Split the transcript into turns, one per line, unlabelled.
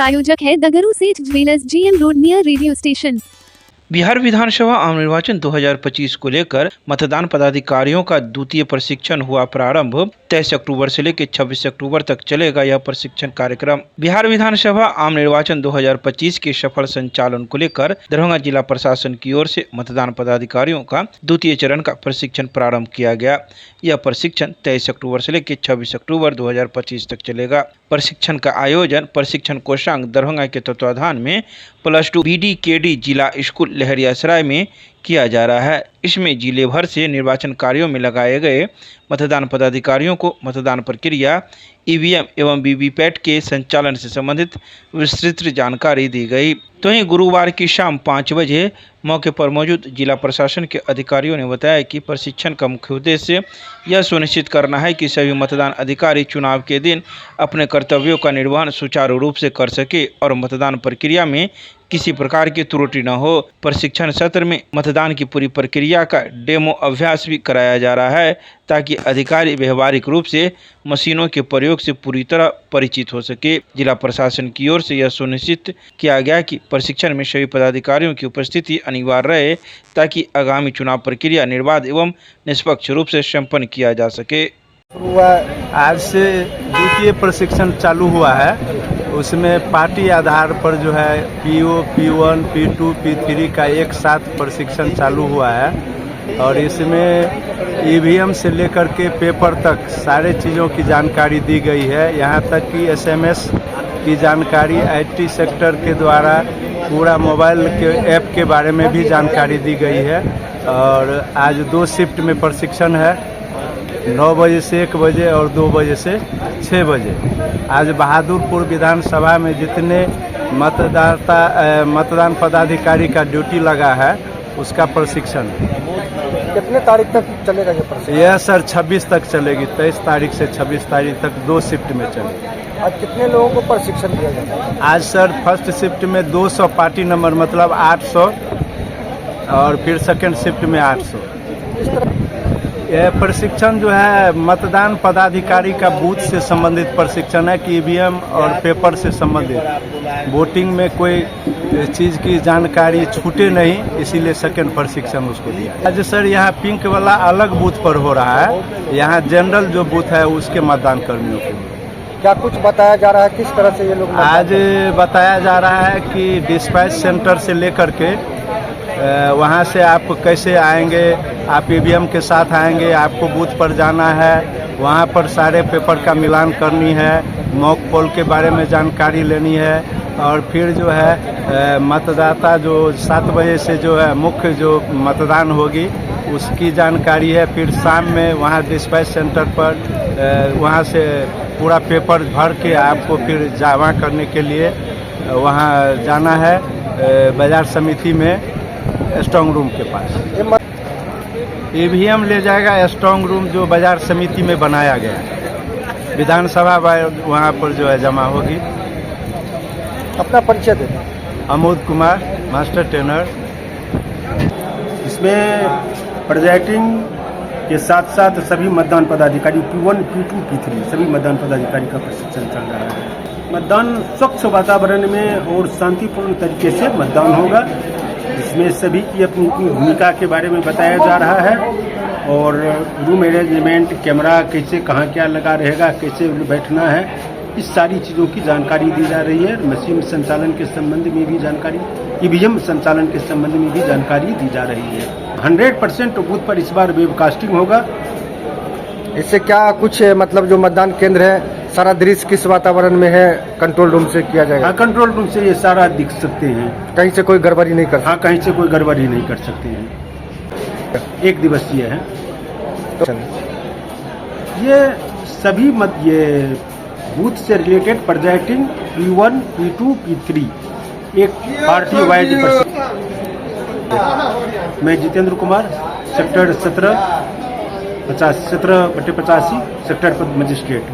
प्रायोजक है Dagru Seth jewellers, GM road, near radio station.
Bihar विधानसभा आम निर्वाचन 2025 को लेकर मतदान पदाधिकारियों का द्वितीय प्रशिक्षण हुआ प्रारंभ। 23 अक्टूबर से लेकर 26 अक्टूबर तक चलेगा यह प्रशिक्षण कार्यक्रम। बिहार विधानसभा आम निर्वाचन 2025 के सफल संचालन को लेकर दरभंगा जिला प्रशासन की ओर से मतदान पदाधिकारियों का द्वितीय चरण का प्रशिक्षण प्रारंभ किया गया। यह प्रशिक्षण 23 अक्टूबर से लेकर 26 अक्टूबर 2025 तक चलेगा। प्रशिक्षण का आयोजन प्रशिक्षण कोषांग दरभंगा के तत्वाधान में +2 BDKD जिला स्कूल लहरियासराय में किया जा रहा है। इसमें जिले भर से निर्वाचन कार्यों में लगाए गए मतदान पदाधिकारियों को मतदान प्रक्रिया, EVM एवं VVPAT के संचालन से संबंधित विस्तृत जानकारी दी गई। तो वहीं गुरुवार की शाम 5 बजे मौके पर मौजूद जिला प्रशासन के अधिकारियों ने बताया कि प्रशिक्षण का मुख्य उद्देश्य यह सुनिश्चित करना है कि सभी मतदान अधिकारी चुनाव के दिन अपने कर्तव्यों का निर्वहन सुचारू रूप से कर सके और मतदान प्रक्रिया में किसी प्रकार की त्रुटि न हो। प्रशिक्षण सत्र में मतदान की पूरी प्रक्रिया का डेमो अभ्यास भी कराया जा रहा है ताकि अधिकारी व्यवहारिक रूप से मशीनों के प्रयोग से पूरी तरह परिचित हो सके। जिला प्रशासन की ओर से यह सुनिश्चित किया गया कि प्रशिक्षण में सभी पदाधिकारियों की उपस्थिति अनिवार्य रहे ताकि आगामी चुनाव प्रक्रिया निर्बाध एवं निष्पक्ष रूप से संपन्न किया जा सके।
आज से द्वितीय प्रशिक्षण चालू हुआ है। उसमें पार्टी आधार पर जो है PO, P1, P2, P3 का एक साथ प्रशिक्षण चालू हुआ है और इसमें EVM से लेकर के पेपर तक सारे चीज़ों की जानकारी दी गई है। यहाँ तक कि SMS की जानकारी IT सेक्टर के द्वारा पूरा मोबाइल के ऐप के बारे में भी जानकारी दी गई है। और आज 2 शिफ्ट में प्रशिक्षण है, 9 बजे से 1 बजे और 2 बजे से 6 बजे। आज बहादुरपुर विधानसभा में जितने मतदान पदाधिकारी का ड्यूटी लगा है उसका प्रशिक्षण।
कितने तारीख तक चलेगा ये प्रशिक्षण?
यह सर 26 तक चलेगी। 23 तारीख से 26 तारीख तक 2 शिफ्ट में चलेगी।
आज कितने लोगों को प्रशिक्षण दिया जाएगा?
आज सर फर्स्ट शिफ्ट में 200 पार्टी नंबर मतलब 800 और फिर सेकंड शिफ्ट में 800। यह प्रशिक्षण जो है मतदान पदाधिकारी का बूथ से संबंधित प्रशिक्षण है कि EVM और पेपर से संबंधित वोटिंग में कोई चीज़ की जानकारी छूटे नहीं, इसीलिए सेकंड प्रशिक्षण उसको दिया। आज सर यहाँ पिंक वाला अलग बूथ पर हो रहा है, यहाँ जनरल जो बूथ है उसके मतदान कर्मियों के लिए।
क्या कुछ बताया जा रहा है किस तरह से ये लोग?
आज बताया जा रहा है कि डिस्पैच सेंटर से लेकर के वहाँ से आप कैसे आएंगे, आप EVM के साथ आएंगे, आपको बूथ पर जाना है, वहाँ पर सारे पेपर का मिलान करनी है, मॉक पोल के बारे में जानकारी लेनी है और फिर जो है मतदाता जो 7 बजे से जो है मुख्य जो मतदान होगी उसकी जानकारी है। फिर शाम में वहाँ डिस्पैच सेंटर पर वहाँ से पूरा पेपर भर के आपको फिर जमा करने के लिए वहाँ जाना है बाजार समिति में स्ट्रांग रूम के पास। EVM ले जाएगा स्ट्रांग रूम जो बाजार समिति में बनाया गया है, विधानसभा वहाँ पर जो है जमा होगी।
अपना परिचय दें।
Amod Kumar, master trainer.
इसमें प्रेजाइडिंग के साथ साथ सभी मतदान पदाधिकारी P1, P2, P3 सभी मतदान पदाधिकारी का प्रशिक्षण चल रहा है। मतदान स्वच्छ वातावरण में और शांतिपूर्ण तरीके से मतदान होगा, जिसमें सभी की अपनी अपनी भूमिका के बारे में बताया जा रहा है और रूम अरेंजमेंट, कैमरा कैसे कहाँ क्या लगा रहेगा, कैसे बैठना है, इस सारी चीज़ों की जानकारी दी जा रही है। मशीन संचालन के संबंध में भी जानकारी, EVM संचालन के संबंध में भी जानकारी दी जा रही है। 100% बूथ पर इस बार वेबकास्टिंग होगा।
इससे क्या कुछ मतलब जो मतदान केंद्र है सारा दृश्य किस वातावरण में है, कंट्रोल रूम से किया जाएगा?
हाँ, कंट्रोल रूम से ये सारा दिख सकते हैं,
कहीं से कोई गड़बड़ी नहीं कर सकते?
हाँ, कहीं से कोई गड़बड़ी नहीं कर सकते हैं। 1 दिवसीय है।
तो
ये सभी ये बूथ से related presiding P1, P2, P3 एक पार्टी वाइज। मैं Jitendra Kumar, sector 17/85 sector magistrate.